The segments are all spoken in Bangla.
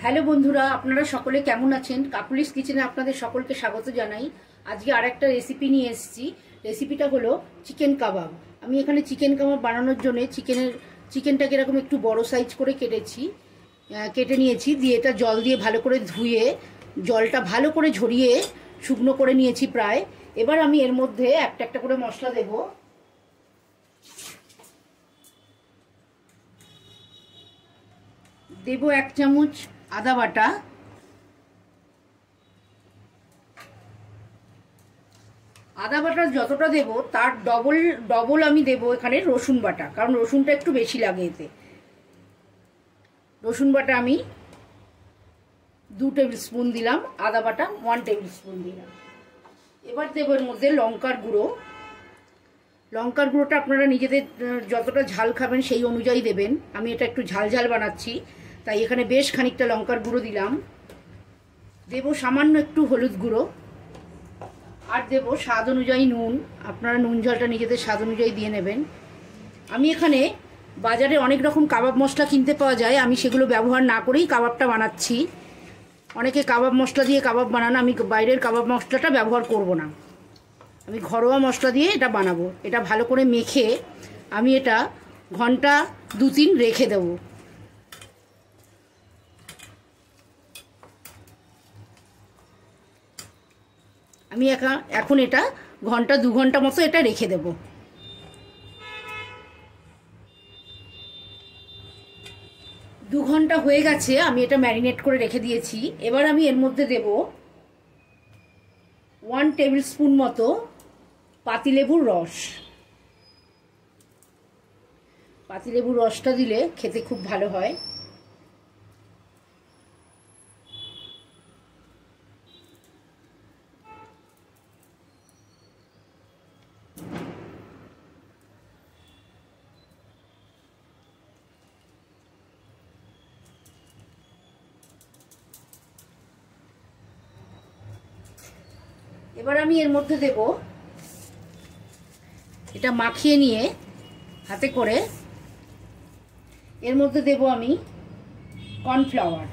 হ্যালো বন্ধুরা, আপনারা সকলে কেমন আছেন? কাকুলিস কিচেনে আপনাদের সকলকে স্বাগত জানাই। আজকে আরেকটা রেসিপি নিয়ে এসেছি। রেসিপিটা হলো চিকেন কাবাব। আমি এখানে চিকেন কাবাব বানানোর জন্য চিকেনটাকে এরকম একটু বড় সাইজ করে কেটে নিয়েছি। দিয়ে এটা জল দিয়ে ভালো করে ধুয়ে জলটা ভালো করে ঝরিয়ে শুকনো করে নিয়েছি প্রায়। এবার আমি এর মধ্যে একটা একটা করে মশলা দেবো। দেব 1 চামচ আদা বাটা, আদা বাটা যতটা দেব তার ডবল আমি দেব এখানে রসুন বাটা, কারণ রসুনটা একটু বেশি লাগে এতে। রসুন বাটা আমি 2 টেবিল স্পুন দিলাম, আদা বাটা 1 টেবিল স্পুন দিলাম। এবার দেব এর মধ্যে লঙ্কার গুঁড়ো। লঙ্কার গুঁড়োটা আপনারা নিজেদের যতটা ঝাল খাবেন সেই অনুযায়ী দেবেন। আমি এটা একটু ঝাল ঝাল বানাচ্ছি, তাই এখানে বেশ খানিকটা লঙ্কার গুঁড়ো দিলাম। দেব সামান্য একটু হলুদ গুঁড়ো, আর দেব স্বাদ অনুযায়ী নুন। আপনারা নুন ঝালটা নিজেদের স্বাদ অনুযায়ী দিয়ে নেবেন। আমি এখানে বাজারে অনেক রকম কাবাব মশলা কিনতে পাওয়া যায়, আমি সেগুলো ব্যবহার না করেই কাবাবটা বানাচ্ছি। অনেকে কাবাব মশলা দিয়ে কাবাব বানান, আমি বাইরের কাবাব মশলাটা ব্যবহার করব না। আমি ঘরোয়া মশলা দিয়ে এটা বানাবো। এটা ভালো করে মেখে আমি এটা ঘন্টা 2-3 রেখে দেব। আমি এখন এটা ঘন্টা 2 ঘন্টা মতো এটা রেখে দেব। 2 ঘন্টা হয়ে গেছে, আমি এটা ম্যারিনেট করে রেখে দিয়েছি। এবার আমি এর মধ্যে দেব 1 টেবিল স্পুন মতো পাতিলেবুর রস। পাতিলেবুর রসটা দিলে খেতে খুব ভালো হয়। এবার আমি এর মধ্যে দেব, এটা মাখিয়ে নিয়ে হাতে করে এর মধ্যে দেব আমি কর্নফ্লাওয়ার।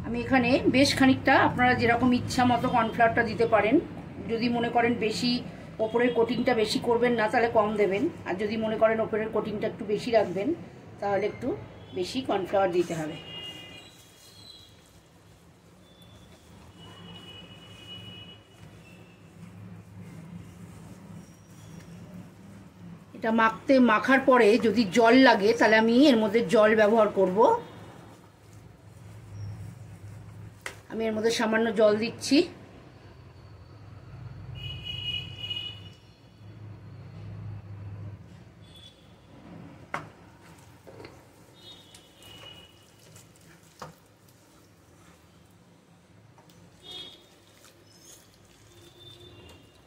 আমি এখানে বেশ খানিকটা, আপনারা যেরকম ইচ্ছা মতো কর্নফ্লাওয়ারটা দিতে পারেন। যদি মনে করেন বেশি ওপরের কোটিংটা বেশি করবেন না, তাহলে কম দেবেন। আর যদি মনে করেন ওপরের কোটিংটা একটু বেশি রাখবেন, তাহলে একটু বেশি কর্নফ্লাওয়ার দিতে হবে। এটা মাখার পরে যদি জল লাগে তাহলে আমি এর মধ্যে জল ব্যবহার করব। আমি এর মধ্যে সামান্য জল দিচ্ছি।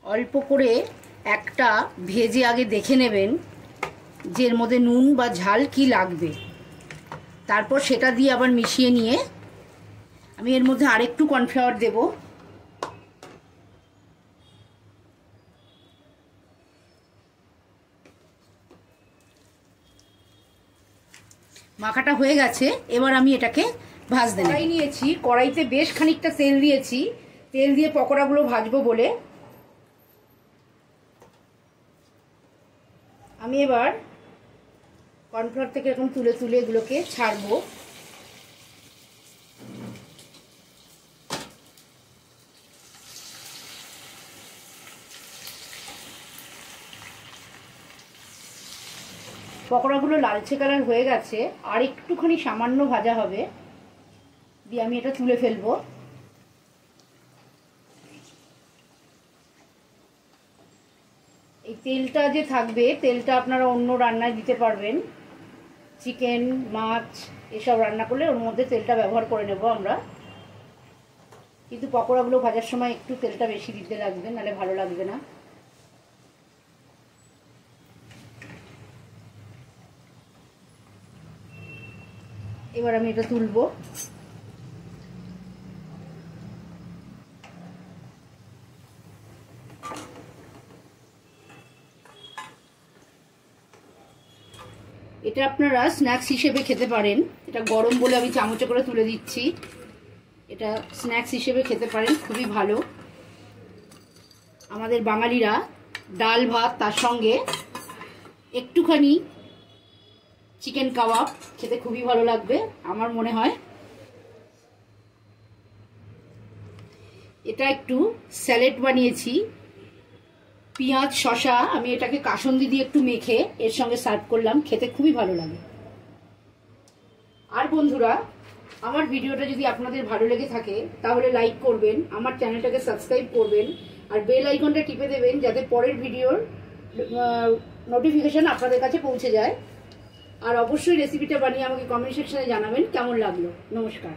অল্প করে একটা ভেজে আগে দেখে নেবেন যে এর মধ্যে নুন বা ঝাল কি লাগবে। তারপর সেটা দিয়ে আবার মিশিয়ে নিয়ে আমি এর মধ্যে আরেকটু কর্নফ্লাওয়ার দেব। মাখাটা হয়ে গেছে, এবার আমি এটাকে ভাজতে নিয়েছি। কড়াইতে বেশ খানিকটা তেল দিয়েছি। তেল দিয়ে পকোড়াগুলো ভাজবো বলে আমি এবার কর্নফ্লাওয়ার থেকে এরকম তুলে তুলে এগুলোকে ছাড়বো। পকোড়াগুলো লালচে কালার হয়ে গেছে, আর একটুখানি সামান্য ভাজা হবে, দিয়ে আমি এটা তুলে ফেলবো। এই তেলটা যে থাকবে, তেলটা আপনারা অন্য রান্নায় দিতে পারবেন। চিকেন, মাছ এসব রান্না করলে ওর মধ্যে তেলটা ব্যবহার করে নেব আমরা। কিন্তু পকোড়াগুলো ভাজার সময় একটু তেলটা বেশি দিতে লাগবে, নাহলে ভালো লাগবে না। এবার আমি এটা তুলবো। এটা আপনারা স্ন্যাক্স হিসেবে খেতে পারেন। এটা গরম বলে আমি চামচে করে তুলে দিচ্ছি। এটা স্ন্যাক্স হিসেবে খেতে পারেন, খুবই ভালো। আমাদের বাঙালিরা ডাল ভাত তার সঙ্গে একটুখানি চিকেন কাবাব খেতে খুবই ভালো লাগবে আমার মনে হয়। এটা একটু স্যালাড বানিয়েছি, পেঁয়াজ শসা, আমি এটাকে কাসুন্দি দিয়ে একটু মেখে এর সঙ্গে সার্ভ করলাম, খেতে খুবই ভালো লাগে। আর বন্ধুরা, আমার ভিডিওটা যদি আপনাদের ভালো লেগে থাকে তাহলে লাইক করবেন, আমার চ্যানেলটাকে সাবস্ক্রাইব করবেন, আর বেল আইকনটা টিপে দেবেন যাতে পরের ভিডিওর নোটিফিকেশন আপনাদের কাছে পৌঁছে যায়। আর অবশ্যই রেসিপিটা বানিয়ে আমাকে কমেন্ট সেকশনে জানাবেন কেমন লাগলো। নমস্কার।